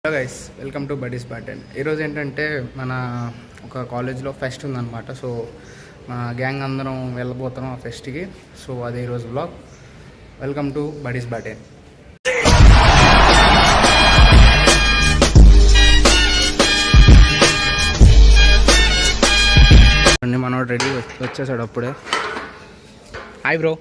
Hello guys, welcome to buddies baton. ఈరోజు ఏంటంటే మన ఒక కాలేజ్లో ఫెస్ట్ ఉందన్నమాట. సో మన గ్యాంగ్ అందరం వెళ్ళబోతున్నాం ఆ ఫెస్ట్కి. సో అదే ఈరోజు blog. Welcome to buddies baton. మనోడు రెడీ వచ్చేసాడు అప్పుడే. Hi bro.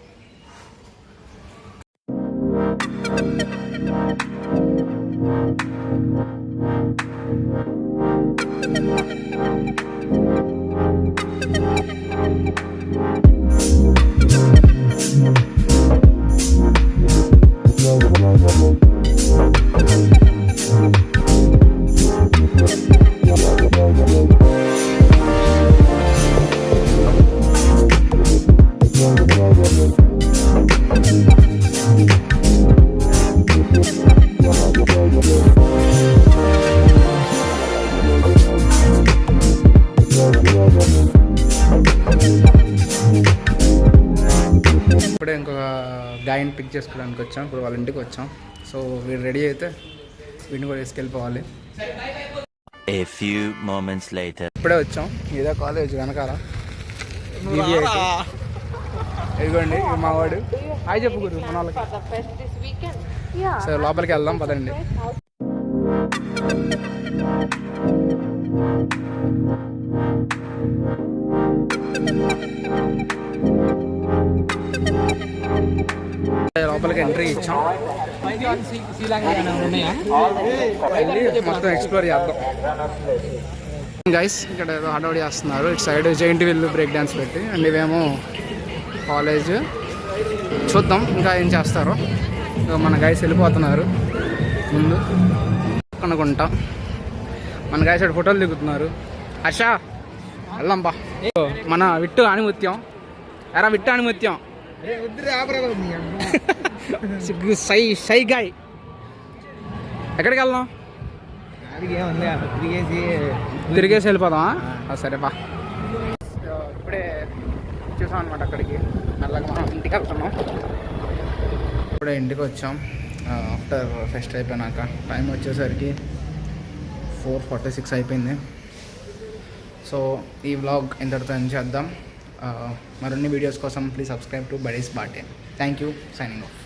ఇప్పుడే ఇంకొక గాయని పిక్ చేసుకోవడానికి వచ్చాం. ఇప్పుడు వాళ్ళ ఇంటికి వచ్చాం. సో వీడు రెడీ అయితే వీడిని కూడా తీసుకెళ్ళిపోవాలి. ఇప్పుడే వచ్చాం. ఇదే కాలేజ్ వెనకాల. ఇదిగోండి మా వాడు. హాయ్ చెప్పు గురు మన వాళ్ళకి. సో లోపలికి వెళ్దాం పదండి. లోపలికి ఎంట్రీ ఇచ్చాం. మొత్తం ఎక్స్ప్లోర్ చేద్దాం. గైస్ ఇక్కడ ఏదో హడావుడి చేస్తున్నారు. ఇటు side giant wheel break dance పెట్టి, అండ్ ఇవేమో కాలేజ్. చూద్దాం ఇంకా ఏం చేస్తారో. మన గైస్ వెళ్ళిపోతున్నారు ముందు అనుకుంటా. మన గైస్ అటు ఫోటోలు దిగుతున్నారు. హర్ష వెళ్దాం బా. మన విట్టు ఆణిముత్యం. ఎరా విట్టు ఆణిముత్యం. సై సై గాయ్. ఎక్కడికి వెళ్దాం? తిరిగేసి వెళ్ళిపోదామా? సరే బా. ఇప్పుడే చూసాం అనమాట. అక్కడికి మెల్లగా మనం ఇంటికి వెళ్తున్నాం. ఇప్పుడే ఇంటికి వచ్చాం ఆఫ్టర్ ఫెస్ట్ అయిపోయినాక. టైం వచ్చేసరికి 4:46 అయిపోయింది. సో ఈ వ్లాగ్ ఇంతటితో ఎండ్ చేద్దాం. మరిన్ని వీడియోస్ కోసం please subscribe to buddies baton. Thank you. Signing off.